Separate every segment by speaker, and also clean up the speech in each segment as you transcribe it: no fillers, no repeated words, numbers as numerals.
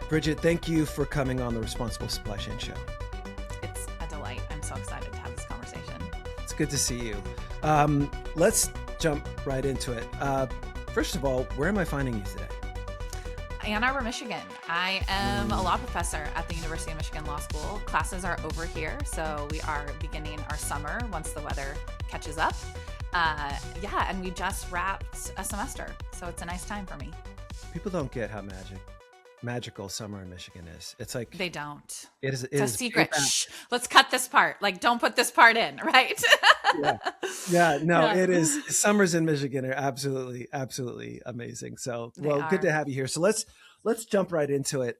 Speaker 1: Bridgette, thank you for coming on the Responsible Supply Chain Show.
Speaker 2: It's a delight. I'm so excited to have this conversation.
Speaker 1: It's good to see you. Let's jump right into it. First of all, where am I finding you today?
Speaker 2: Ann Arbor, Michigan. I am a law professor at the University of Michigan Law School. Classes are over here, so we are beginning our summer once the weather catches up. And we just wrapped a semester, so it's a nice time for me.
Speaker 1: People don't get how magical summer in Michigan is. It's like
Speaker 2: they don't.
Speaker 1: It's
Speaker 2: a secret. Shh. Let's cut this part. Like, don't put this part in, right?
Speaker 1: It is. Summers in Michigan are absolutely amazing. So, good to have you here. So let's jump right into it.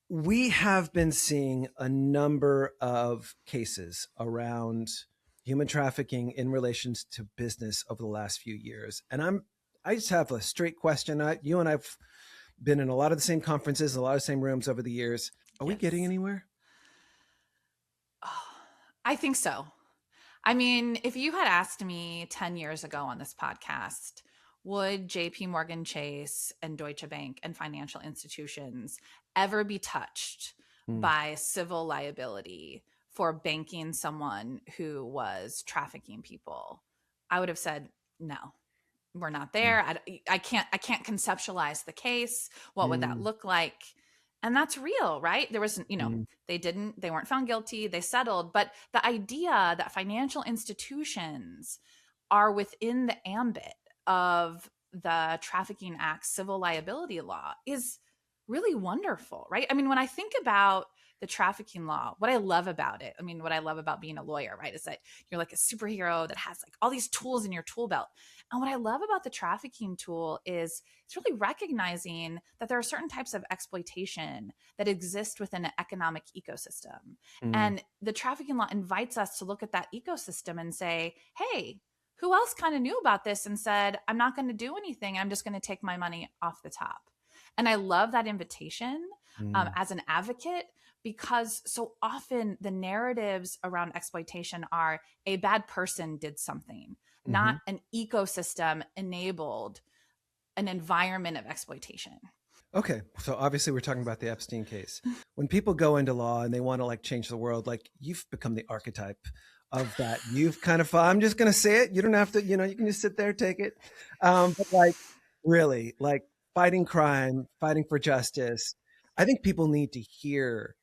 Speaker 1: We have been seeing a number of cases around human trafficking in relations to business over the last few years, and I just have a straight question. You and I've been in a lot of the same conferences, a lot of the same rooms over the years. Are we getting anywhere?
Speaker 2: Oh, I think so. I mean, if you had asked me 10 years ago on this podcast, would JP Morgan Chase and Deutsche Bank and financial institutions ever be touched by civil liability for banking someone who was trafficking people? I would have said, no. We're not there. I can't conceptualize the case. What would that look like? And that's real, right? There was, they weren't found guilty. They settled. But the idea that financial institutions are within the ambit of the Trafficking Act civil liability law is really wonderful, right? I mean, when I think about the trafficking law, what I love about it, what I love about being a lawyer, right, is that you're like a superhero that has like all these tools in your tool belt. And what I love about the trafficking tool is it's really recognizing that there are certain types of exploitation that exist within an economic ecosystem. And the trafficking law invites us to look at that ecosystem and say, hey, who else kind of knew about this and said, I'm not going to do anything. I'm just going to take my money off the top. And I love that invitation as an advocate, because so often the narratives around exploitation are a bad person did something, not an ecosystem enabled an environment of exploitation.
Speaker 1: Okay. So obviously we're talking about the Epstein case. When people go into law and they want to like change the world, like you've become the archetype of that. You've kind of, I'm just going to say it. You don't have to, you can just sit there, take it. But like really like fighting crime, fighting for justice. I think people need to hear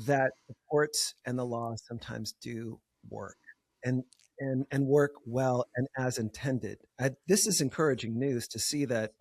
Speaker 1: that the courts and the law sometimes do work and work well and as intended. This is encouraging news to see that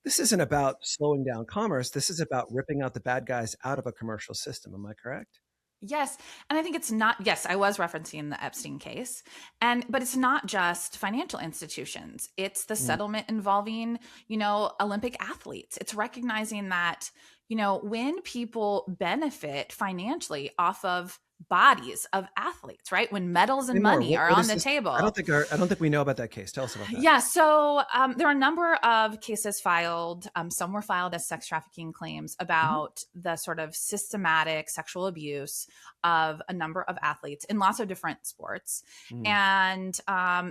Speaker 1: this isn't about slowing down commerce. This is about ripping out the bad guys out of a commercial system. Am I correct?
Speaker 2: Yes. And I think it's not, yes, I was referencing the Epstein case, but it's not just financial institutions. It's the settlement involving, Olympic athletes. It's recognizing that, when people benefit financially off of bodies of athletes, right? When medals and money are on the table.
Speaker 1: I don't think we know about that case. Tell us about that.
Speaker 2: Yeah. So there are a number of cases filed. Some were filed as sex trafficking claims about the sort of systematic sexual abuse of a number of athletes in lots of different sports. And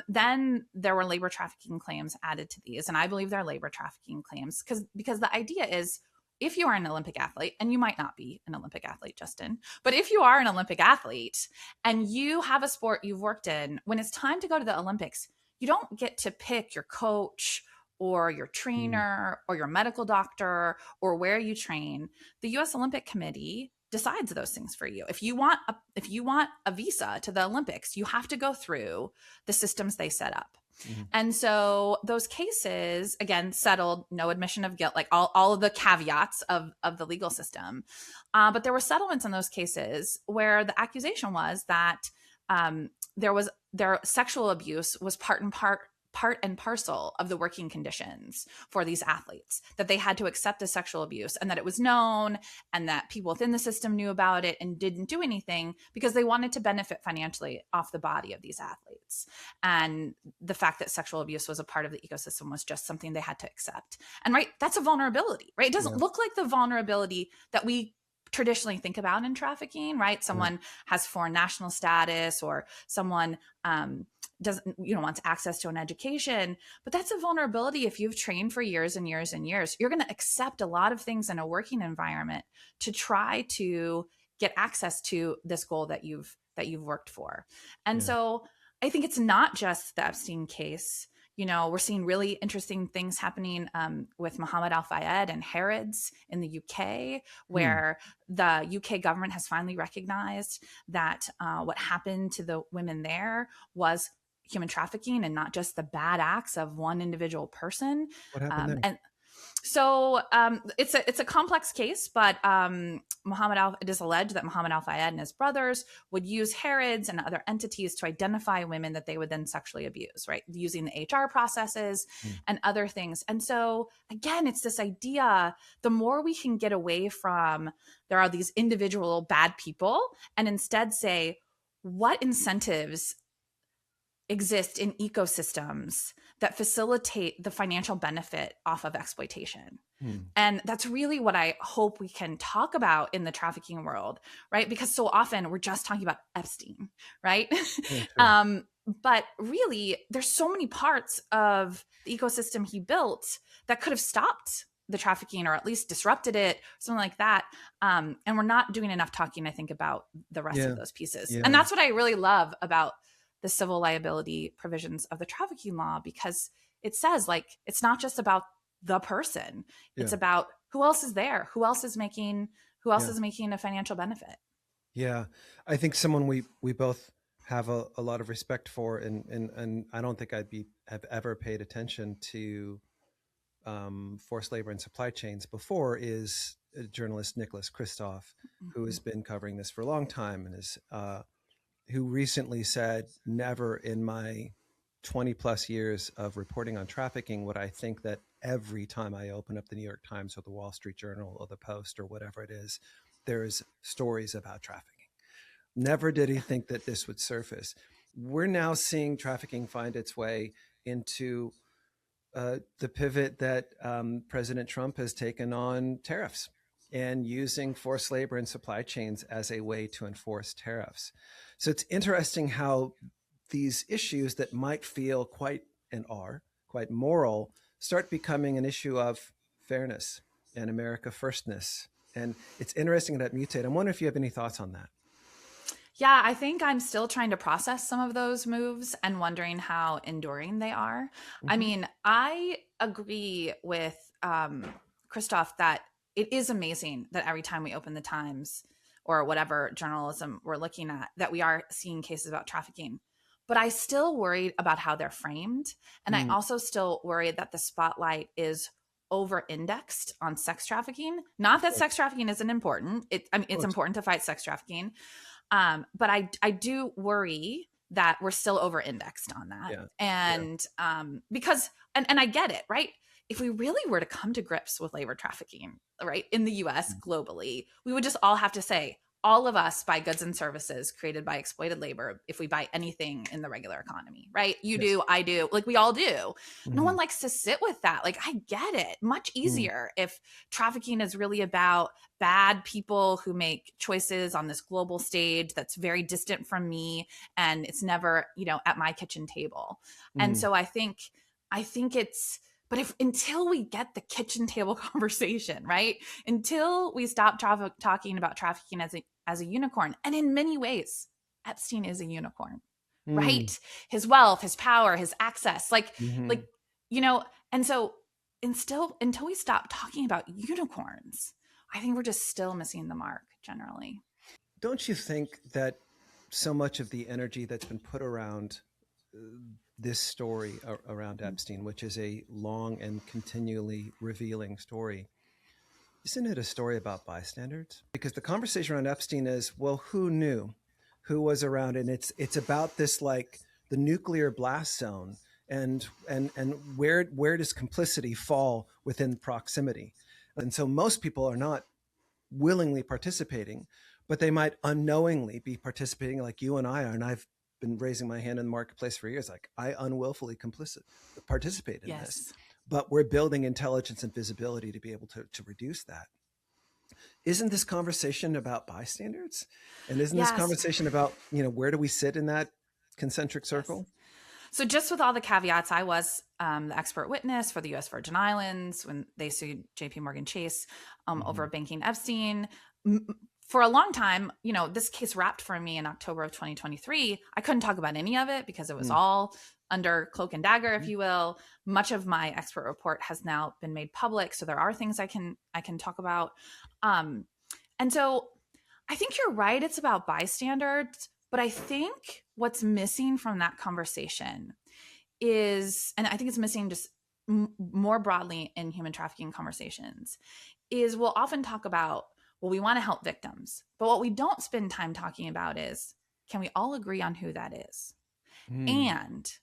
Speaker 2: then there were labor trafficking claims added to these. And I believe they're labor trafficking claims because the idea is, if you are an Olympic athlete, and you might not be an Olympic athlete, Justin, but if you are an Olympic athlete and you have a sport you've worked in, when it's time to go to the Olympics, you don't get to pick your coach or your trainer or your medical doctor or where you train. The U.S. Olympic Committee decides those things for you. If you want a visa to the Olympics, you have to go through the systems they set up. And so those cases, again, settled, no admission of guilt, like all of the caveats of the legal system. But there were settlements in those cases where the accusation was that their sexual abuse was part and parcel of the working conditions for these athletes, that they had to accept the sexual abuse and that it was known and that people within the system knew about it and didn't do anything because they wanted to benefit financially off the body of these athletes. And the fact that sexual abuse was a part of the ecosystem was just something they had to accept. And right, that's a vulnerability, right? It doesn't look like the vulnerability that we traditionally think about in trafficking, right? Someone has foreign national status, or someone doesn't, wants access to an education. But that's a vulnerability. If you've trained for years and years and years, you're going to accept a lot of things in a working environment to try to get access to this goal that you've worked for. And so I think it's not just the Epstein case. We're seeing really interesting things happening with Mohammed Al-Fayed and Harrods in the UK, where the UK government has finally recognized that what happened to the women there was human trafficking and not just the bad acts of one individual person.
Speaker 1: What happened there?
Speaker 2: And so it's a complex case, but it is alleged that Mohammed Al-Fayed and his brothers would use Harrods and other entities to identify women that they would then sexually abuse, right? Using the HR processes and other things. And so again, it's this idea, the more we can get away from, there are these individual bad people, and instead say, what incentives exist in ecosystems that facilitate the financial benefit off of exploitation. And that's really what I hope we can talk about in the trafficking world, right? Because so often we're just talking about Epstein, right? But really, there's so many parts of the ecosystem he built that could have stopped the trafficking, or at least disrupted it, something like that. And we're not doing enough talking, I think, about the rest of those pieces. And that's what I really love about the civil liability provisions of the trafficking law, because it says, like, it's not just about the person. It's about who else is there, who else is making a financial benefit.
Speaker 1: Yeah. I think someone we both have a lot of respect for, and I don't think have ever paid attention to forced labor and supply chains before, is journalist Nicholas Kristof, who has been covering this for a long time, and is who recently said, never in my 20 plus years of reporting on trafficking would I think that every time I open up the New York Times or the Wall Street Journal or the Post or whatever it is, there's stories about trafficking. Never did he think that this would surface. We're now seeing trafficking find its way into the pivot that President Trump has taken on tariffs, and using forced labor and supply chains as a way to enforce tariffs. So it's interesting how these issues that might feel quite moral start becoming an issue of fairness and America firstness. And it's interesting that mutate. I'm wondering if you have any thoughts on that.
Speaker 2: Yeah, I think I'm still trying to process some of those moves and wondering how enduring they are. I mean, I agree with Kristof that it is amazing that every time we open the Times or whatever journalism we're looking at, that we are seeing cases about trafficking. But I still worried about how they're framed. And I also still worry that the spotlight is over-indexed on sex trafficking. Not that sex trafficking isn't important. It's important to fight sex trafficking. But I do worry that we're still over-indexed on that. Yeah. And because I get it, right? If we really were to come to grips with labor trafficking, right, in the US, globally, we would just all have to say, all of us buy goods and services created by exploited labor if we buy anything in the regular economy, right? You do, I do, like we all do. No one likes to sit with that. Like, I get it. Much easier if trafficking is really about bad people who make choices on this global stage that's very distant from me, and it's never, at my kitchen table. And so I think it's, but until we get the kitchen table conversation, right? Until we stop talking about trafficking as a unicorn, and in many ways, Epstein is a unicorn, right? His wealth, his power, his access, and so until we stop talking about unicorns, I think we're just still missing the mark generally.
Speaker 1: Don't you think that so much of the energy that's been put around this story around Epstein, which is a long and continually revealing story, isn't it a story about bystanders? Because the conversation around Epstein is, well, who knew? Who was around? And it's about this, like, the nuclear blast zone, and where does complicity fall within proximity? And so most people are not willingly participating, but they might unknowingly be participating, like you and I are. And I've been raising my hand in the marketplace for years. Like, I unwillfully participate in this, but we're building intelligence and visibility to be able to reduce that. Isn't this conversation about bystanders? And isn't this
Speaker 2: Yes.
Speaker 1: conversation about, where do we sit in that concentric
Speaker 2: Yes.
Speaker 1: circle?
Speaker 2: So just with all the caveats, I was the expert witness for the U.S. Virgin Islands when they sued J.P. Morgan Chase over
Speaker 1: Mhm.
Speaker 2: banking Epstein. For a long time, this case wrapped for me in October of 2023. I couldn't talk about any of it because it was
Speaker 1: Mm.
Speaker 2: all under cloak and dagger, if
Speaker 1: Mhm.
Speaker 2: you will. Much of my expert report has now been made public, so there are things I can talk about. Um, and so I think you're right. It's about bystanders. But I think what's missing from that conversation is, and I think it's missing just more broadly in human trafficking conversations, is we'll often talk about, well, we want to help victims. But what we don't spend time talking about is, can we all agree on who that is?
Speaker 1: Mm.
Speaker 2: And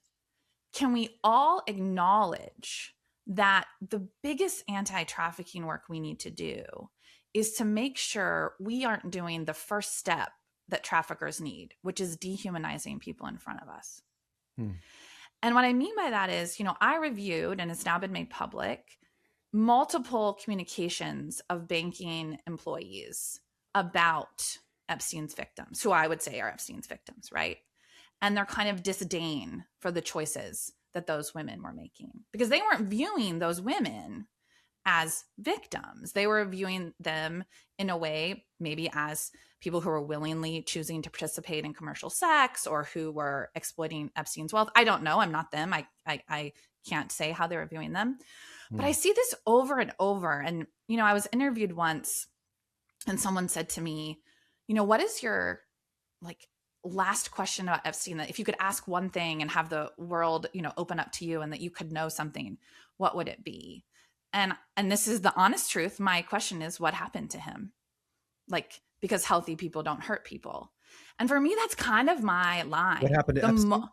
Speaker 2: can we all acknowledge that the biggest anti trafficking work we need to do is to make sure we aren't doing the first step that traffickers need, which is dehumanizing people in front of us?
Speaker 1: Mm.
Speaker 2: And what I mean by that is, I reviewed, and it's now been made public, multiple communications of banking employees about Epstein's victims, who I would say are Epstein's victims, right? And their kind of disdain for the choices that those women were making, because they weren't viewing those women as victims. They were viewing them in a way, maybe as people who were willingly choosing to participate in commercial sex or who were exploiting Epstein's wealth. I don't know. I'm not them. I can't say how they were viewing them. But I
Speaker 1: Mm.
Speaker 2: see this over and over. And, I was interviewed once and someone said to me, what is your like last question about Epstein, that if you could ask one thing and have the world, open up to you and that you could know something, what would it be? And this is the honest truth. My question is, what happened to him? Like, because healthy people don't hurt people. And for me, that's kind of my
Speaker 1: What
Speaker 2: line.
Speaker 1: happened to Epstein?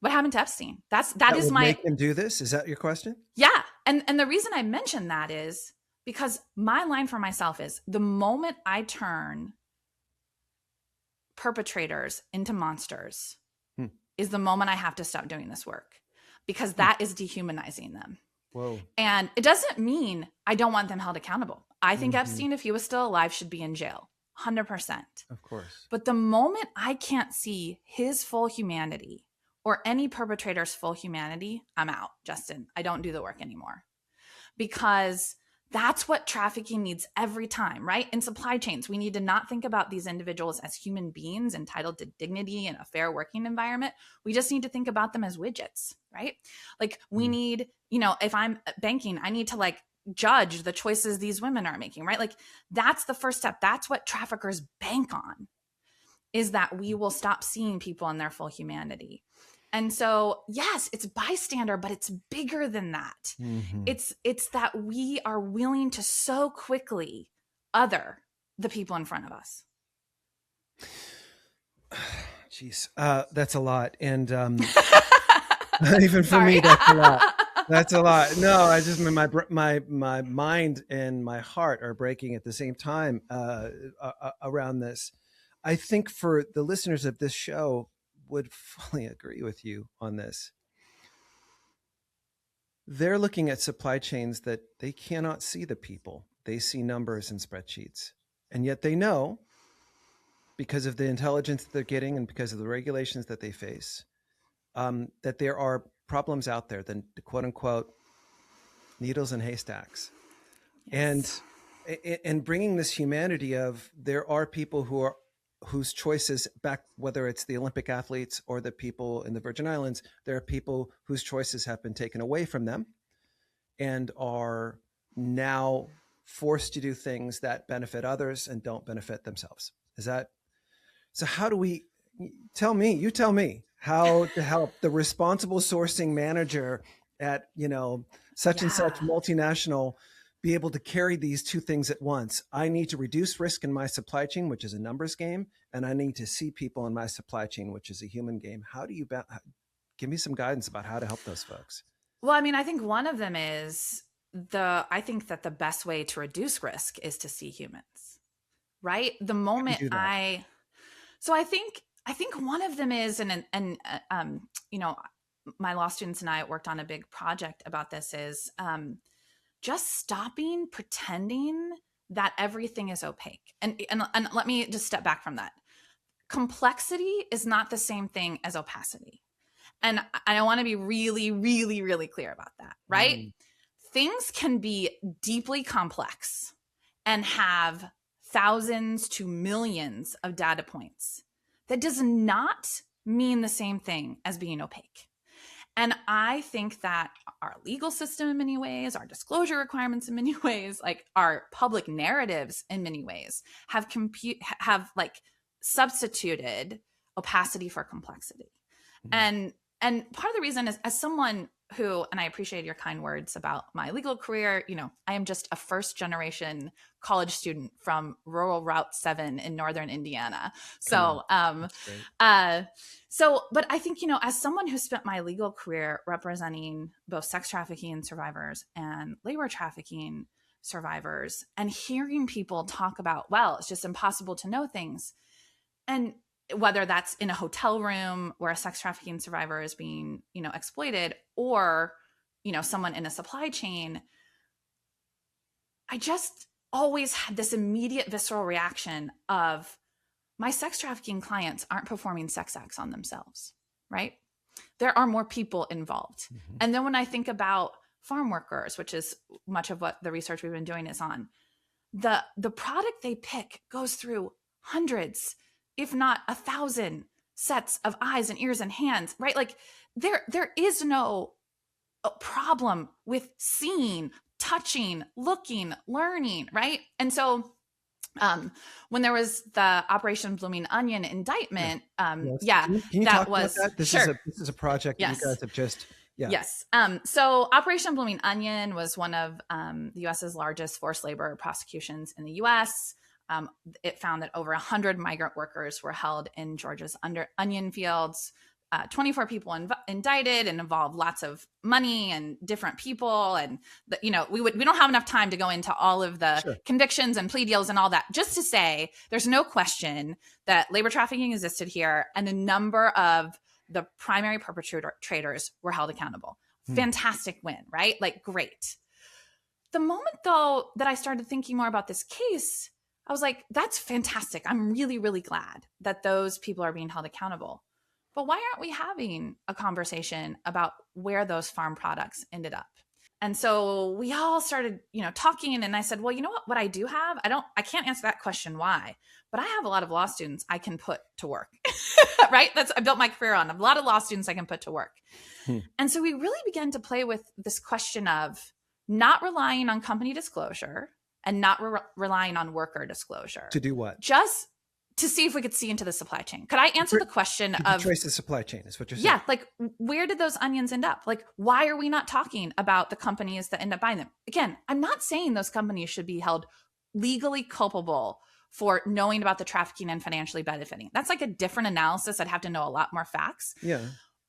Speaker 2: What happened to Epstein? That
Speaker 1: That
Speaker 2: is
Speaker 1: would
Speaker 2: my,
Speaker 1: make him do this? Is that your question?
Speaker 2: yeah. And the reason I mention that is because my line for myself is, the moment I turn perpetrators into monsters
Speaker 1: Hmm.
Speaker 2: is the moment I have to stop doing this work, because
Speaker 1: Hmm.
Speaker 2: that is dehumanizing them.
Speaker 1: Whoa.
Speaker 2: And it doesn't mean I don't want them held accountable. I think
Speaker 1: Hmm.
Speaker 2: Epstein, if he was still alive, should be in jail, 100%.
Speaker 1: Of course.
Speaker 2: But the moment I can't see his full humanity or any perpetrator's full humanity, I'm out, Justin. I don't do the work anymore, because that's what trafficking needs every time, right? In supply chains, we need to not think about these individuals as human beings entitled to dignity and a fair working environment. We just need to think about them as widgets, right? Like, we
Speaker 1: Mm.
Speaker 2: need, if I'm banking, I need to judge the choices these women are making, right? Like, that's the first step. That's what traffickers bank on, is that we will stop seeing people in their full humanity. And so, yes, it's bystander, but it's bigger than that.
Speaker 1: Mm-hmm.
Speaker 2: It's that we are willing to so quickly other the people in front of us.
Speaker 1: Jeez, that's a lot, and even for
Speaker 2: Sorry.
Speaker 1: me, that's a lot. That's a lot. No, I just my mind and my heart are breaking at the same time around this. I think for the listeners of this show would fully agree with you on this. They're looking at supply chains that they cannot see the people. They see numbers and spreadsheets, and yet they know, because of the intelligence that they're getting and because of the regulations that they face, that there are problems out there, the quote unquote needles in haystacks.
Speaker 2: Yes.
Speaker 1: And bringing this humanity of, there are people whose choices, back, whether it's the Olympic athletes or the people in the Virgin Islands, there are people whose choices have been taken away from them and are now forced to do things that benefit others and don't benefit themselves. Is that so? How do we, you tell me how to help the responsible sourcing manager at, such and such
Speaker 2: Yeah.
Speaker 1: multinational be able to carry these two things at once? I need to reduce risk in my supply chain, which is a numbers game, and I need to see people in my supply chain, which is a human game. How do you give me some guidance about how to help those folks?
Speaker 2: Well, I mean, I think one of them is I think that the best way to reduce risk is to see humans, right? The
Speaker 1: How do you
Speaker 2: moment
Speaker 1: do that?
Speaker 2: so I think one of them is, my law students and I worked on a big project about this, is just stopping pretending that everything is opaque. And let me just step back from that. Complexity is not the same thing as opacity. And I want to be really, really, really clear about that, right? Things can be deeply complex and have thousands to millions of data points. That does not mean the same thing as being opaque. And I think that our legal system in many ways, our disclosure requirements in many ways, like our public narratives in many ways have like substituted opacity for complexity. And part of the reason is, as someone who, and I appreciate your kind words about my legal career, I am just a first generation college student from rural Route 7 in northern Indiana. So, but I think, as someone who spent my legal career representing both sex trafficking survivors and labor trafficking survivors, and hearing people talk about, well, it's just impossible to know things. And whether that's in a hotel room where a sex trafficking survivor is being, exploited, or, someone in a supply chain, I just always had this immediate visceral reaction of, my sex trafficking clients aren't performing sex acts on themselves, right? There are more people involved. And then when I think about farm workers, which is much of what the research we've been doing is on, the product they pick goes through hundreds, if not 1,000 sets of eyes and ears and hands, right? Like there is no problem with seeing, touching, looking, learning, right? And so when there was the Operation Blooming Onion indictment,
Speaker 1: Can you
Speaker 2: that
Speaker 1: talk
Speaker 2: was
Speaker 1: about that? This is a project that you guys have just. Yeah.
Speaker 2: Yes. So Operation Blooming Onion was one of the U.S.'s largest forced labor prosecutions in the U.S. It found that over 100 migrant workers were held in Georgia's onion fields. 24 people indicted, and involved lots of money and different people. And we don't have enough time to go into all of the convictions and plea deals and all that. Just to say, there's no question that labor trafficking existed here, and a number of the primary perpetrators were held accountable. Fantastic win, right? Like, great. The moment, though, that I started thinking more about this case, I was like, that's fantastic. I'm really, really glad that those people are being held accountable. But why aren't we having a conversation about where those farm products ended up? And so we all started, talking, and I said, well, you know what I do have? I can't answer that question why, but I have a lot of law students I can put to work, right? I built my career on a lot of law students I can put to work. And so we really began to play with this question of not relying on company disclosure and not relying on worker disclosure.
Speaker 1: To do what?
Speaker 2: Just to see if we could see into the supply chain. Could I answer the question of
Speaker 1: trace the supply chain is what you're saying?
Speaker 2: Yeah. Like, where did those onions end up? Like, why are we not talking about the companies that end up buying them? Again, I'm not saying those companies should be held legally culpable for knowing about the trafficking and financially benefiting. That's like a different analysis. I'd have to know a lot more facts.
Speaker 1: Yeah.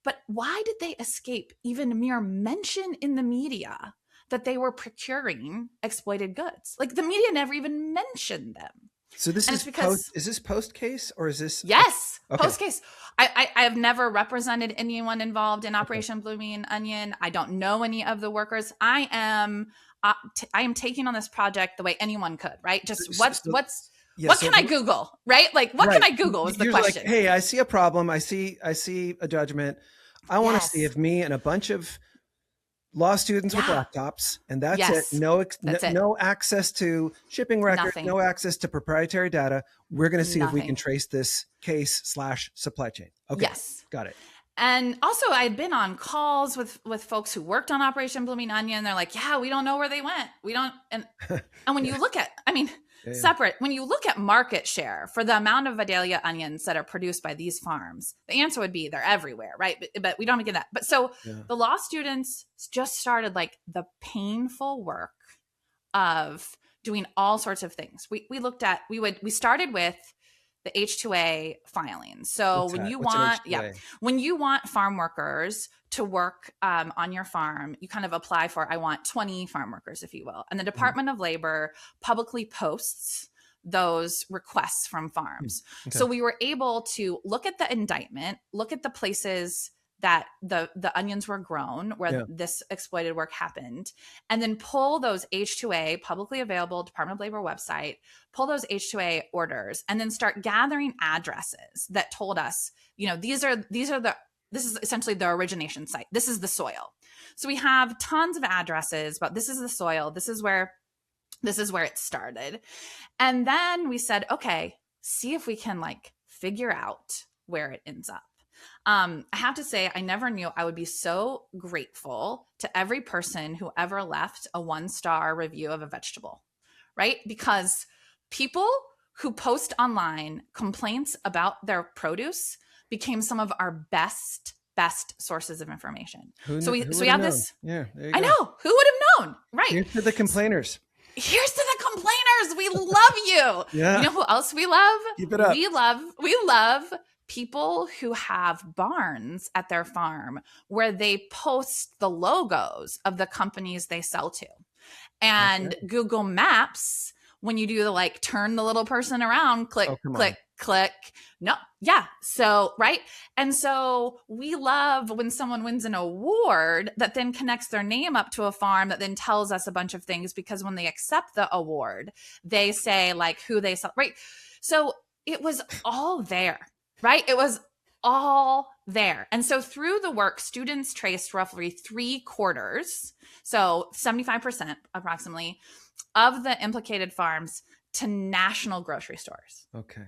Speaker 2: But why did they escape even mere mention in the media that they were procuring exploited goods? Like, the media never even mentioned them.
Speaker 1: So this is because is this post case, or is this?
Speaker 2: Yes, okay. Post case. I have never represented anyone involved in Operation Blooming Onion. I don't know any of the workers. I am taking on this project the way anyone could, right? Just what can I Google, right? Like, what can I Google was the question.
Speaker 1: Like, hey, I see a problem. I see a judgment. I want to see if me and a bunch of law students with laptops, and that's it. No access to shipping records, no access to proprietary data. We're going to see if we can trace this case/supply chain. Okay. Yes. Got it.
Speaker 2: And also, I'd been on calls with folks who worked on Operation Blooming Onion. They're like, yeah, we don't know where they went. We don't. And when you look at, separate, when you look at market share for the amount of Vidalia onions that are produced by these farms, the answer would be they're everywhere, right? But we don't get that. But so the law students just started like the painful work of doing all sorts of things. We started with the H2A filing. So when you want farm workers to work on your farm, you kind of apply for, I want 20 farm workers, if you will. And the Department of Labor publicly posts those requests from farms. Okay. So we were able to look at the indictment, look at the places that the onions were grown where
Speaker 1: Yeah.
Speaker 2: this exploited work happened, and then pull those H-2A, publicly available Department of Labor website, pull those H-2A orders, and then start gathering addresses that told us, this is essentially the origination site. This is the soil. So we have tons of addresses, but this is the soil. This is where it started. And then we said, okay, see if we can like figure out where it ends up. I have to say, I never knew I would be so grateful to every person who ever left a 1-star review of a vegetable, right? Because people who post online complaints about their produce became some of our best sources of information. So we have this.
Speaker 1: Yeah, there you
Speaker 2: I
Speaker 1: go.
Speaker 2: know. Who would have known? Right.
Speaker 1: Here's to the complainers.
Speaker 2: Here's to the complainers. We love you.
Speaker 1: Yeah.
Speaker 2: You know who else we love?
Speaker 1: Keep it up.
Speaker 2: We love people who have barns at their farm where they post the logos of the companies they sell to. And Google Maps, when you do the like turn the little person around, click, click. No. Yeah. So, right. And so we love when someone wins an award that then connects their name up to a farm that then tells us a bunch of things, because when they accept the award, they say like who they sell. Right. So it was all there, right? It was all there. And so through the work, students traced roughly 3/4, so 75% approximately, of the implicated farms to national grocery stores.
Speaker 1: Okay.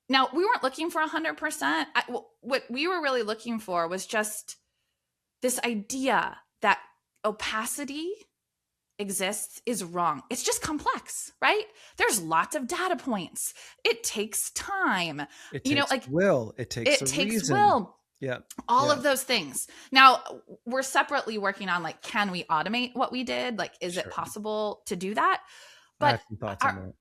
Speaker 2: Now, we weren't looking for 100%. What we were really looking for was just this idea that opacity exists is wrong. It's just complex, right? There's lots of data points. It takes time.
Speaker 1: It takes will. It takes reason.
Speaker 2: Will.
Speaker 1: Yeah.
Speaker 2: All of those things. Now, we're separately working on like, can we automate what we did? Like, is it possible to do that? But
Speaker 1: I have some thoughts on that.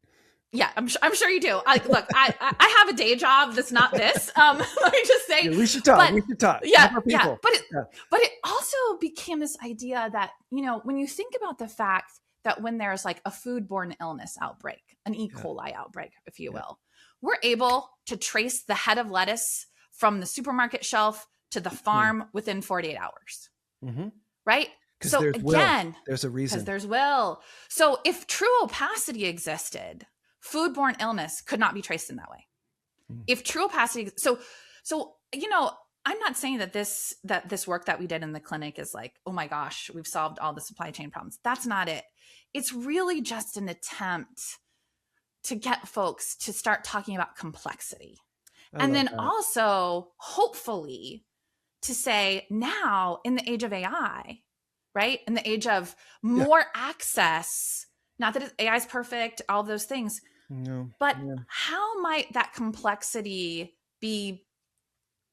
Speaker 2: Yeah, I'm sure you do. Look, I have a day job that's not this. Let me just say,
Speaker 1: we should talk. We should talk.
Speaker 2: Yeah, yeah. But it also became this idea that, when you think about the fact that when there's like a foodborne illness outbreak, an E. coli outbreak, if you will, we're able to trace the head of lettuce from the supermarket shelf to the farm within 48 hours. Mm-hmm. Right? So again,
Speaker 1: there's a reason.
Speaker 2: Because there's will. So if true opacity existed, foodborne illness could not be traced in that way. If true opacity, so I'm not saying that this work that we did in the clinic is like, oh my gosh, we've solved all the supply chain problems. That's not it. It's really just an attempt to get folks to start talking about complexity. And then also, hopefully, to say now in the age of AI, right? In the age of more access, not that AI is perfect, all those things, but how might that complexity be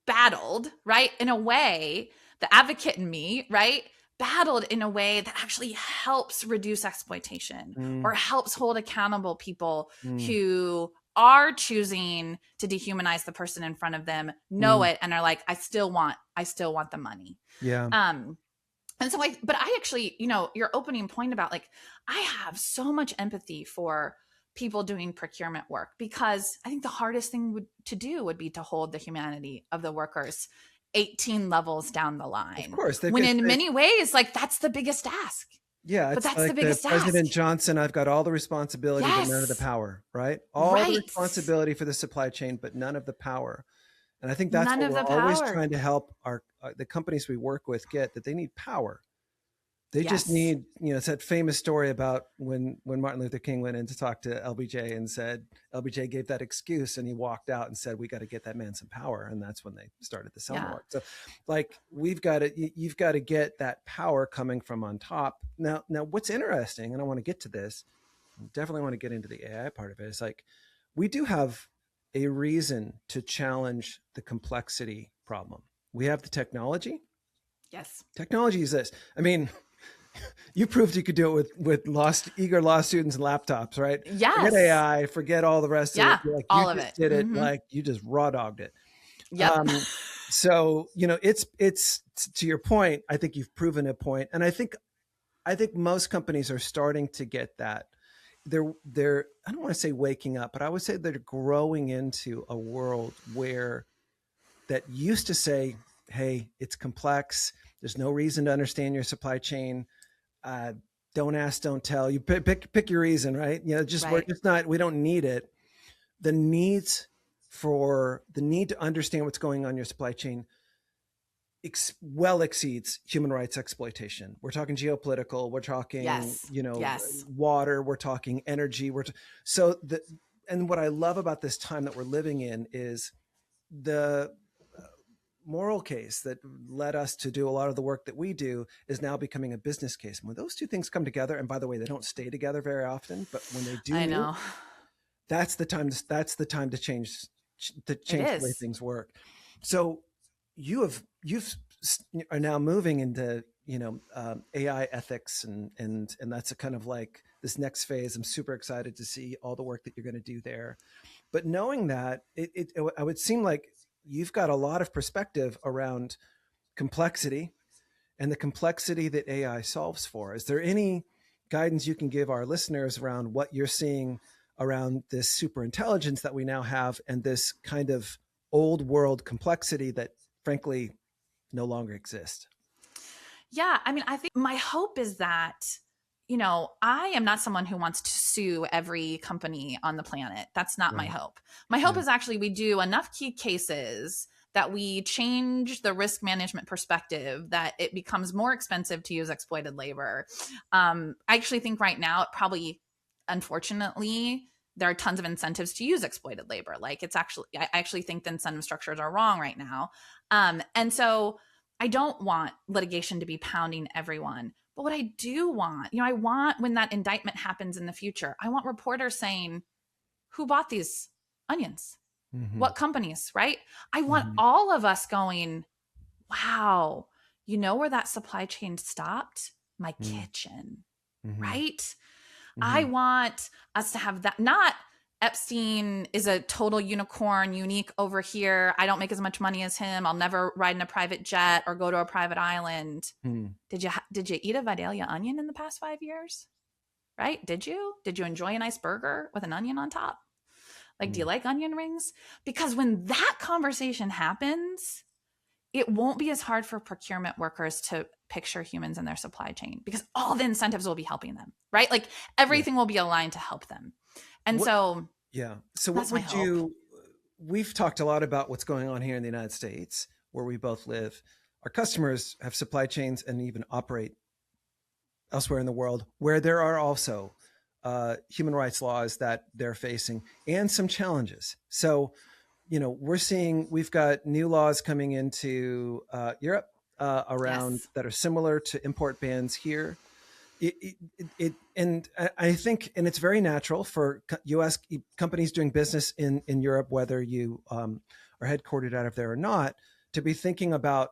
Speaker 2: battled, right? In a way, the advocate in me, right? Battled in a way that actually helps reduce exploitation or helps hold accountable people who are choosing to dehumanize the person in front of them, know it, and are like, I still want the money.
Speaker 1: Yeah.
Speaker 2: And so but I actually, your opening point about like, I have so much empathy for people doing procurement work, because I think the hardest thing to do would be to hold the humanity of the workers 18 levels down the line.
Speaker 1: Of course.
Speaker 2: When in many ways, like that's the biggest ask.
Speaker 1: Yeah.
Speaker 2: But that's
Speaker 1: like
Speaker 2: the biggest ask.
Speaker 1: President Johnson, I've got all the responsibility, but none of the power, right? All the responsibility for the supply chain, but none of the power. And I think that's what we're always trying to help the companies we work with get, that they need power. They just need, it's that famous story about when Martin Luther King went in to talk to LBJ and said, LBJ gave that excuse and he walked out and said, we got to get that man some power. And that's when they started the Selma work. So like, you've got to get that power coming from on top. Now what's interesting, and I want to get to this, definitely want to get into the AI part of it, is like, we do have a reason to challenge the complexity problem. We have the technology.
Speaker 2: Yes.
Speaker 1: Technology is this. I mean, you proved you could do it with eager law students and laptops, right?
Speaker 2: Yes.
Speaker 1: Forget AI, forget all the rest of it. Like,
Speaker 2: all of it.
Speaker 1: Did it like you just raw dogged it.
Speaker 2: Yep.
Speaker 1: So, it's to your point, I think you've proven a point. And I think most companies are starting to get that. They're I don't want to say waking up, but I would say they're growing into a world where that used to say, hey, it's complex. There's no reason to understand your supply chain. Uh, don't ask, don't tell. You pick your reason, right? Just we're
Speaker 2: Right.
Speaker 1: just not. We don't need it. The needs for the need to understand what's going on in your supply chain well exceeds human rights exploitation. We're talking geopolitical. We're talking,
Speaker 2: Yes. Yes.
Speaker 1: water. We're talking energy. So the and what I love about this time that we're living in is the moral case that led us to do a lot of the work that we do is now becoming a business case. When those two things come together, and by the way, they don't stay together very often, but when they do
Speaker 2: I
Speaker 1: meet,
Speaker 2: know.
Speaker 1: that's the time to change
Speaker 2: It
Speaker 1: the way
Speaker 2: is.
Speaker 1: things work. So you've are now moving into AI ethics, and that's a kind of like this next phase. I'm super excited to see all the work that you're going to do there. But knowing that, I would seem like you've got a lot of perspective around complexity and the complexity that AI solves for. Is there any guidance you can give our listeners around what you're seeing around this super intelligence that we now have and this kind of old world complexity that frankly no longer exists?
Speaker 2: Yeah, I mean, I think my hope is that, I am not someone who wants to sue every company on the planet. That's not my
Speaker 1: Right.
Speaker 2: hope. My hope
Speaker 1: Yeah.
Speaker 2: is actually we do enough key cases that we change the risk management perspective that it becomes more expensive to use exploited labor. I actually think right now it probably, unfortunately, there are tons of incentives to use exploited labor. Like I actually think the incentive structures are wrong right now. And so I don't want litigation to be pounding everyone. But what I do want, I want when that indictment happens in the future, I want reporters saying, who bought these onions?
Speaker 1: Mm-hmm.
Speaker 2: What companies, right? I want
Speaker 1: Mm-hmm.
Speaker 2: all of us going, wow, you know where that supply chain stopped? My kitchen,
Speaker 1: Mm-hmm.
Speaker 2: right? I
Speaker 1: Mm-hmm.
Speaker 2: want us to have that, not Epstein is a total unicorn, unique over here. I don't make as much money as him. I'll never ride in a private jet or go to a private island.
Speaker 1: Mm-hmm.
Speaker 2: Did you eat a Vidalia onion in the past 5 years? Right? Did you enjoy a nice burger with an onion on top? Like, do you like onion rings? Because when that conversation happens, it won't be as hard for procurement workers to picture humans in their supply chain because all the incentives will be helping them, right? Like
Speaker 1: Yeah.
Speaker 2: everything will be aligned to help them. And
Speaker 1: What?
Speaker 2: so
Speaker 1: Yeah. So what
Speaker 2: that's my
Speaker 1: would
Speaker 2: hope.
Speaker 1: you? We've talked a lot about what's going on here in the United States, where we both live. Our customers have supply chains and even operate elsewhere in the world, where there are also human rights laws that they're facing and some challenges. So, we've got new laws coming into Europe around
Speaker 2: Yes.
Speaker 1: that are similar to import bans here. And I think, and it's very natural for U.S. companies doing business in Europe, whether you are headquartered out of there or not, to be thinking about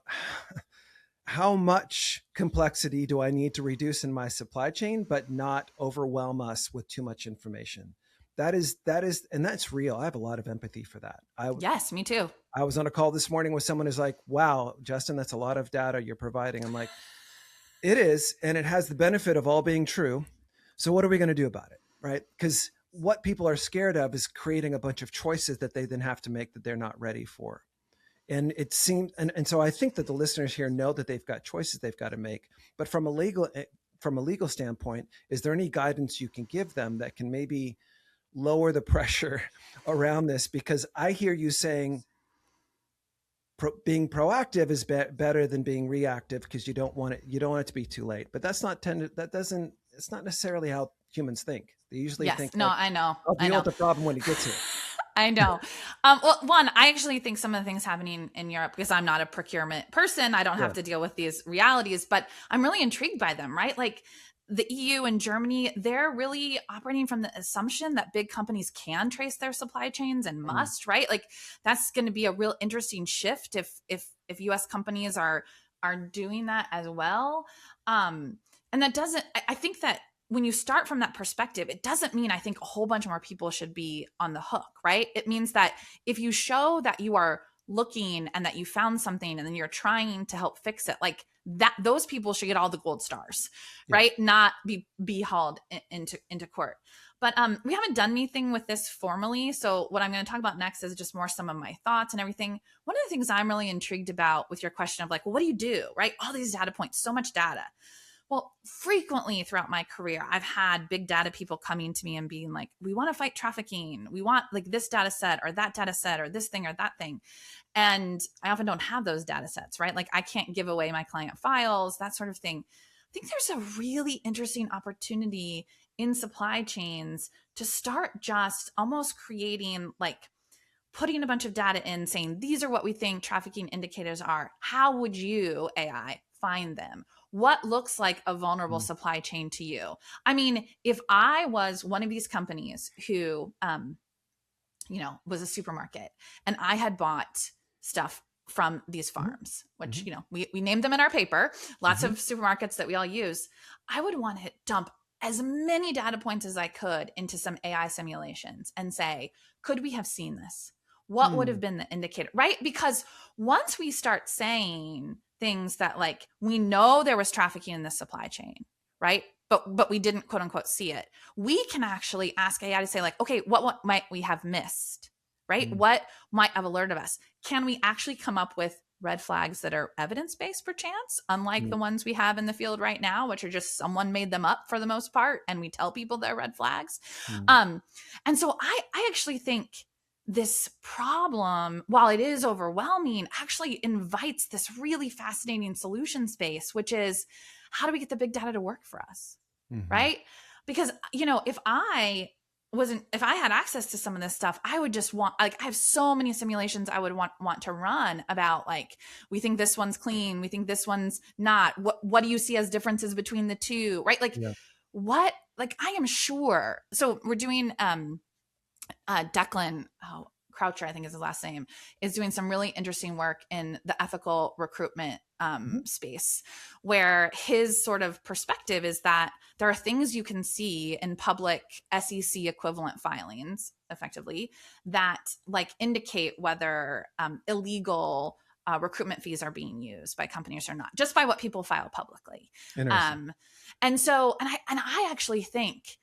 Speaker 1: how much complexity do I need to reduce in my supply chain, but not overwhelm us with too much information. And that's real. I have a lot of empathy for that.
Speaker 2: Yes, me too.
Speaker 1: I was on a call this morning with someone who's like, wow, Justin, that's a lot of data you're providing. I'm like, it is, and it has the benefit of all being true. So what are we going to do about it? Right? Because what people are scared of is creating a bunch of choices that they then have to make that they're not ready for. And it seems, and so I think that the listeners here know that they've got choices they've got to make. But from a legal standpoint, is there any guidance you can give them that can maybe lower the pressure around this? Because I hear you saying being proactive is better than being reactive because you don't want it to be too late. But it's not necessarily how humans think. They usually
Speaker 2: Yes.
Speaker 1: think
Speaker 2: No,
Speaker 1: like,
Speaker 2: I know.
Speaker 1: I'll
Speaker 2: I
Speaker 1: deal with
Speaker 2: know.
Speaker 1: the problem when it gets here.
Speaker 2: I know. Well, one, I actually think some of the things happening in Europe, because I'm not a procurement person, I don't have
Speaker 1: Yeah.
Speaker 2: to deal with these realities, but I'm really intrigued by them, right? Like the EU and Germany, they're really operating from the assumption that big companies can trace their supply chains and
Speaker 1: Mm,
Speaker 2: must, right? Like that's going to be a real interesting shift if US companies are doing that as well. And that doesn't, I think that when you start from that perspective, it doesn't mean I think a whole bunch more people should be on the hook, right? It means that if you show that you are looking and that you found something and then you're trying to help fix it, like that, those people should get all the gold stars,
Speaker 1: yeah.
Speaker 2: right? Not be hauled into court. But we haven't done anything with this formally. So what I'm going to talk about next is just more some of my thoughts and everything. One of the things I'm really intrigued about with your question of like, well, what do you do, right? All these data points, so much data. Well, frequently throughout my career, I've had big data people coming to me and being like, we want to fight trafficking. We want like this data set or that data set or this thing or that thing. And I often don't have those data sets, right? Like I can't give away my client files, that sort of thing. I think there's a really interesting opportunity in supply chains to start just almost creating like putting a bunch of data in saying, these are what we think trafficking indicators are. How would you, AI, find them? What looks like a vulnerable supply chain to you? I mean, if I was one of these companies who, was a supermarket and I had bought stuff from these farms, which, we named them in our paper, lots of supermarkets that we all use, I would want to dump as many data points as I could into some AI simulations and say, could we have seen this? What would have been the indicator, right? Because once we start saying things that like, we know there was trafficking in the supply chain, right? But we didn't quote unquote see it. We can actually ask AI to say like, okay, what might we have missed, right? What might have alerted us? Can we actually come up with red flags that are evidence-based perchance, unlike the ones we have in the field right now, which are just someone made them up for the most part, and we tell people they're red flags. And so I actually think this problem, while it is overwhelming, actually invites this really fascinating solution space, which is how do we get the big data to work for us? Right? Because, if I had access to some of this stuff, I would just want, like, I have so many simulations I would want to run about like, we think this one's clean. We think this one's not. What do you see as differences between the two? Right? Like what, like, I am sure. So we're doing, Declan Croucher, I think is his last name, is doing some really interesting work in the ethical recruitment space, where his sort of perspective is that there are things you can see in public SEC equivalent filings, effectively, that like indicate whether illegal recruitment fees are being used by companies or not, just by what people file publicly. And I actually think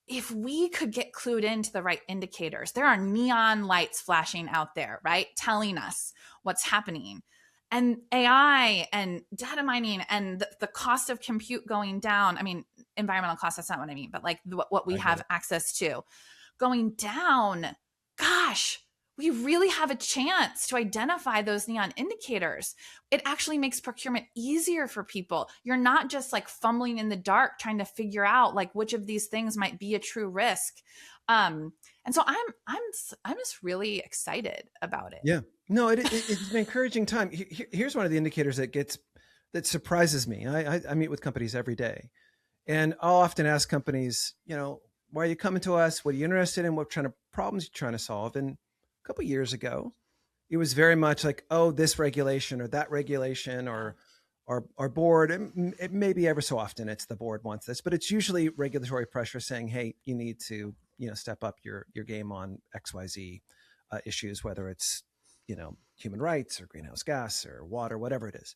Speaker 2: if we could get clued into the right indicators, there are neon lights flashing out there, right? Telling us what's happening. And AI and data mining and the cost of compute going down. I mean, environmental costs, that's not what I mean, but like what we have access to going down. Gosh, we really have a chance to identify those neon indicators. It actually makes procurement easier for people. You're not just like fumbling in the dark trying to figure out like which of these things might be a true risk. And so I'm just really excited about it.
Speaker 1: Yeah, no, it's an encouraging time. Here's one of the indicators that surprises me. I meet with companies every day, and I'll often ask companies, why are you coming to us? What are you interested in? What kind of problems you're trying to solve? And a couple of years ago, it was very much like, oh, this regulation or that regulation or our board. It may be ever so often it's the board wants this, but it's usually regulatory pressure saying, hey, you need to step up your game on XYZ issues, whether it's human rights or greenhouse gas or water, whatever it is.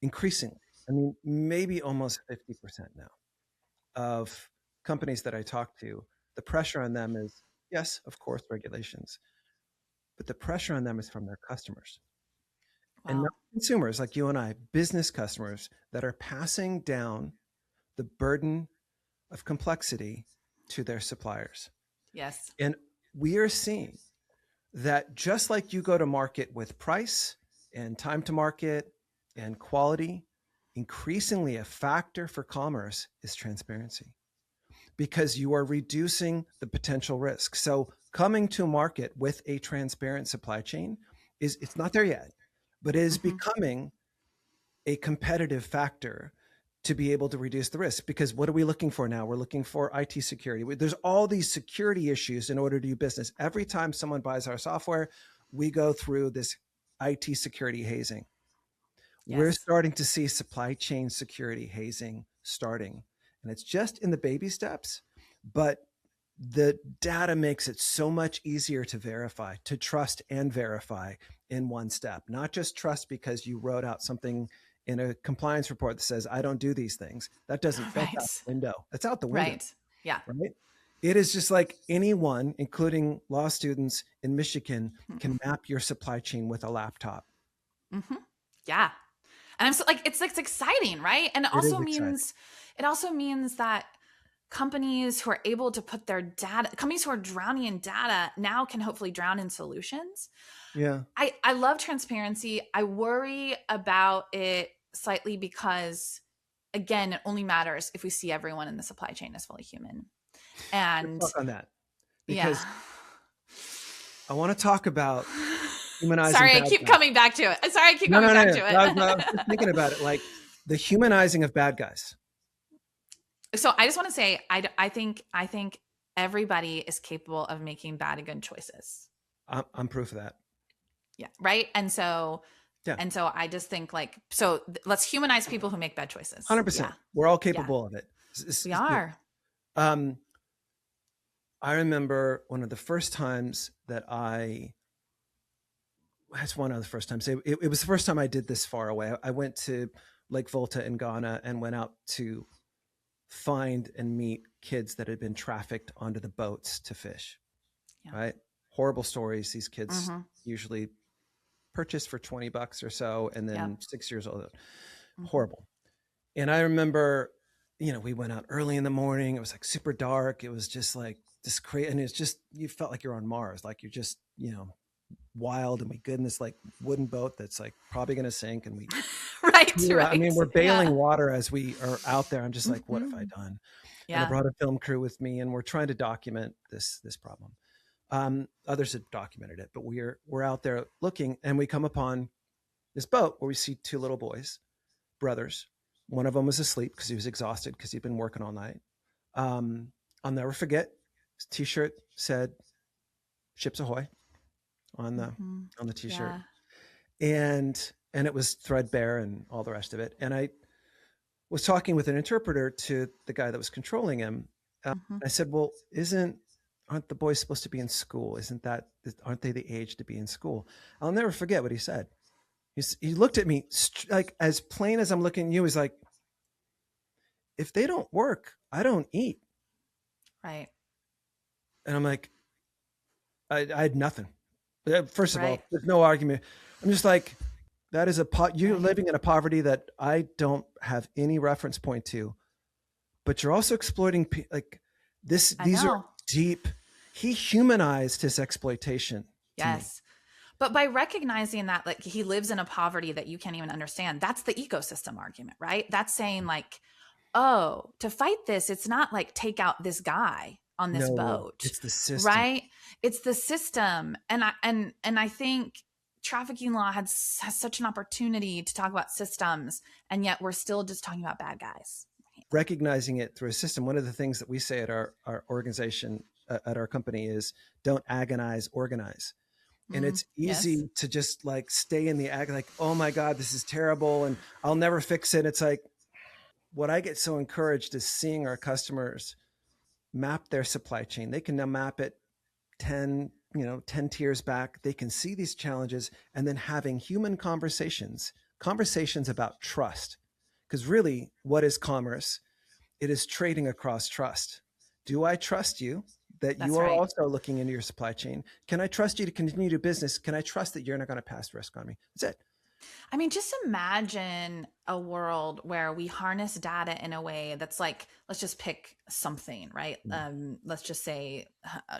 Speaker 1: Increasingly, I mean, maybe almost 50% now of companies that I talk to, the pressure on them is, yes, of course, regulations, but the pressure on them is from their customers.
Speaker 2: Wow.
Speaker 1: And not consumers like you and I, business customers that are passing down the burden of complexity to their suppliers.
Speaker 2: Yes.
Speaker 1: And we are seeing that just like you go to market with price and time to market and quality, increasingly a factor for commerce is transparency, because you are reducing the potential risk. So coming to market with a transparent supply chain it's not there yet, but is becoming a competitive factor to be able to reduce the risk. Because what are we looking for now? We're looking for IT security. There's all these security issues in order to do business. Every time someone buys our software, we go through this IT security hazing. Yes. We're starting to see supply chain security hazing starting. And it's just in the baby steps, but the data makes it so much easier to verify, to trust and verify in one step. Not just trust because you wrote out something in a compliance report that says, I don't do these things. That doesn't, that's out the window. That's out the window.
Speaker 2: Right. Yeah.
Speaker 1: Right. It is just like anyone, including law students in Michigan, can map your supply chain with a laptop.
Speaker 2: Mm-hmm. Yeah. And I'm so like, it's exciting, right? And
Speaker 1: It is exciting.
Speaker 2: it also means that companies who are able to put their companies who are drowning in data now can hopefully drown in solutions.
Speaker 1: Yeah.
Speaker 2: I love transparency. I worry about it slightly because, again, it only matters if we see everyone in the supply chain as fully human.
Speaker 1: Let's
Speaker 2: And
Speaker 1: talk on that
Speaker 2: yeah.
Speaker 1: because I want to talk about humanizing
Speaker 2: Sorry, I
Speaker 1: bad
Speaker 2: keep
Speaker 1: guys.
Speaker 2: coming back to it. Sorry, I keep
Speaker 1: No,
Speaker 2: coming
Speaker 1: no, no,
Speaker 2: back
Speaker 1: no.
Speaker 2: to
Speaker 1: I was just
Speaker 2: it.
Speaker 1: thinking about it, like the humanizing of bad guys.
Speaker 2: So I just want to say, I think everybody is capable of making bad and good choices.
Speaker 1: I'm proof of that.
Speaker 2: Yeah. Right.
Speaker 1: Yeah,
Speaker 2: I just think like, let's humanize people who make bad choices.
Speaker 1: 100%.
Speaker 2: Yeah.
Speaker 1: We're all
Speaker 2: Yeah.
Speaker 1: capable of it.
Speaker 2: We are.
Speaker 1: Um, I remember one of the first times that that's one of the first times. It was the first time I did this far away. I went to Lake Volta in Ghana and went out to find and meet kids that had been trafficked onto the boats to fish.
Speaker 2: Yeah.
Speaker 1: Right? Horrible stories. These kids
Speaker 2: Mm-hmm.
Speaker 1: usually purchased for $20 or so, and
Speaker 2: Yeah.
Speaker 1: then 6 years old.
Speaker 2: Mm-hmm.
Speaker 1: Horrible. And I remember, we went out early in the morning. It was like super dark. It was just like this crazy, and it's just you felt like you're on Mars, like you're just wild, and we get in this like wooden boat that's like probably going to sink, and we
Speaker 2: Right.
Speaker 1: I mean, we're bailing
Speaker 2: Yeah.
Speaker 1: water as we are out there. I'm just like, what have I
Speaker 2: Mm-hmm.
Speaker 1: done? And I
Speaker 2: Yeah.
Speaker 1: brought a film crew with me, and we're trying to document this problem. Others have documented it, but we're out there looking, and we come upon this boat where we see two little boys, brothers. One of them was asleep because he was exhausted because he'd been working all night. I'll never forget. His T-shirt said "Ships Ahoy" on the
Speaker 2: Mm-hmm.
Speaker 1: on the T-shirt,
Speaker 2: Yeah.
Speaker 1: and it was threadbare and all the rest of it. And I was talking with an interpreter to the guy that was controlling him.
Speaker 2: Mm-hmm.
Speaker 1: I said, "Well, aren't the boys supposed to be in school? Aren't they the age to be in school?" I'll never forget what he said. He looked at me like as plain as I'm looking at you. He's like, "If they don't work, I don't eat."
Speaker 2: Right.
Speaker 1: And I'm like, I had nothing. First of all,
Speaker 2: Right.
Speaker 1: there's no argument. I'm just like, that is you're
Speaker 2: Right.
Speaker 1: living in a poverty that I don't have any reference point to, but you're also exploiting like this.
Speaker 2: I
Speaker 1: These are
Speaker 2: know.
Speaker 1: deep. He humanized his exploitation to me.
Speaker 2: Yes. But by recognizing that, like, he lives in a poverty that you can't even understand, that's the ecosystem argument, right? That's saying like, oh, to fight this, it's not like take out this guy on this
Speaker 1: No,
Speaker 2: boat,
Speaker 1: it's the system.
Speaker 2: right? It's the system. And I think trafficking law has such an opportunity to talk about systems, and yet we're still just talking about bad guys.
Speaker 1: Recognizing it through a system. One of the things that we say at our organization, at our company, is don't agonize, organize. And it's
Speaker 2: Yes.
Speaker 1: easy to just like stay in the like, oh my God, this is terrible and I'll never fix it. It's like, what I get so encouraged is seeing our customers map their supply chain. They can now map it 10 tiers back. They can see these challenges and then having human conversations about trust. Because really, what is commerce? It is trading across trust. Do I trust you that you
Speaker 2: That's
Speaker 1: are
Speaker 2: right.
Speaker 1: also looking into your supply chain? Can I trust you to continue to do business? Can I trust that you're not going to pass risk on me? That's it.
Speaker 2: I mean, just imagine a world where we harness data in a way that's like, let's just pick something, right? Let's just say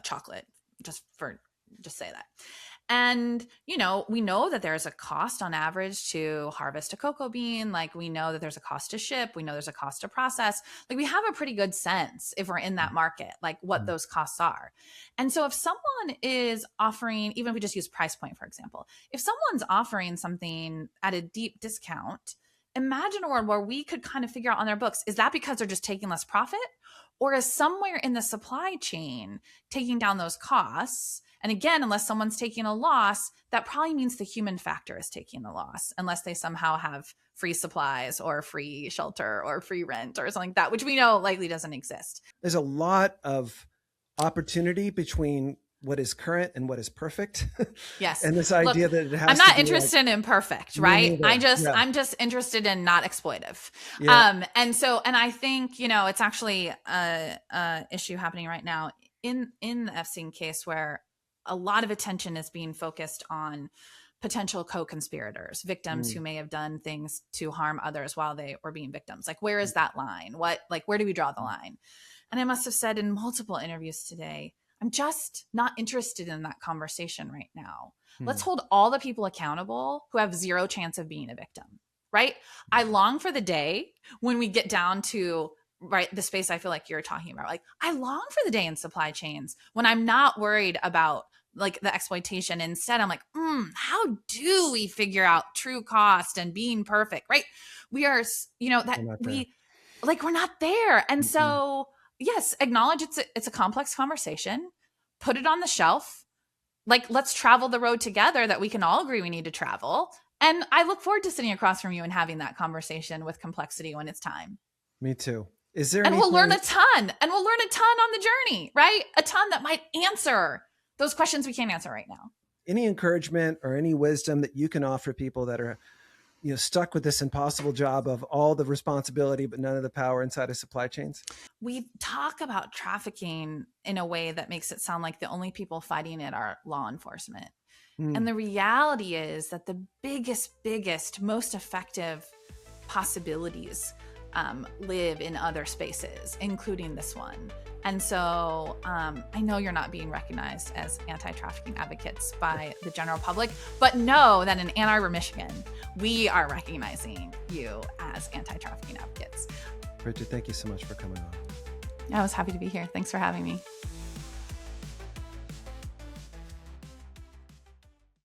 Speaker 2: chocolate, just say that. And, we know that there's a cost on average to harvest a cocoa bean. Like, we know that there's a cost to ship. We know there's a cost to process. Like, we have a pretty good sense if we're in that market, like what those costs are. And so if someone is offering, even if we just use price point, for example, if someone's offering something at a deep discount, imagine a world where we could kind of figure out on their books, is that because they're just taking less profit? Or is somewhere in the supply chain taking down those costs? And again, unless someone's taking a loss, that probably means the human factor is taking the loss, unless they somehow have free supplies or free shelter or free rent or something like that, which we know likely doesn't exist.
Speaker 1: There's a lot of opportunity between what is current and what is perfect.
Speaker 2: Yes.
Speaker 1: And this
Speaker 2: Look,
Speaker 1: idea that it has
Speaker 2: I'm
Speaker 1: to
Speaker 2: not
Speaker 1: be
Speaker 2: interested in perfect,
Speaker 1: me
Speaker 2: right?
Speaker 1: neither. Yeah.
Speaker 2: I'm just interested in not exploitive.
Speaker 1: Yeah.
Speaker 2: And I think, it's actually a issue happening right now in the Epstein case where a lot of attention is being focused on potential co-conspirators, victims who may have done things to harm others while they were being victims. Like, where is that line? Where do we draw the line? And I must have said in multiple interviews today, I'm just not interested in that conversation right now. Let's hold all the people accountable who have zero chance of being a victim, right? I long for the day when we get down to, right, the space I feel like you're talking about. Like, I long for the day in supply chains when I'm not worried about like the exploitation. Instead, I'm like, how do we figure out true cost and being perfect, right? We are, we're not there. And so, yes, acknowledge it's a complex conversation, put it on the shelf. Like, let's travel the road together that we can all agree we need to travel. And I look forward to sitting across from you and having that conversation with complexity when it's time.
Speaker 1: Me too. Is there
Speaker 2: and
Speaker 1: anything...
Speaker 2: we'll learn a ton on the journey, right? A ton that might answer those questions we can't answer right now.
Speaker 1: Any encouragement or any wisdom that you can offer people that are, stuck with this impossible job of all the responsibility, but none of the power inside of supply chains?
Speaker 2: We talk about trafficking in a way that makes it sound like the only people fighting it are law enforcement. And the reality is that the biggest, most effective possibilities live in other spaces, including this one. And so I know you're not being recognized as anti-trafficking advocates by the general public, but know that in Ann Arbor, Michigan, we are recognizing you as anti-trafficking advocates.
Speaker 1: Bridgette, thank you so much for coming on.
Speaker 2: I was happy to be here. Thanks for having me.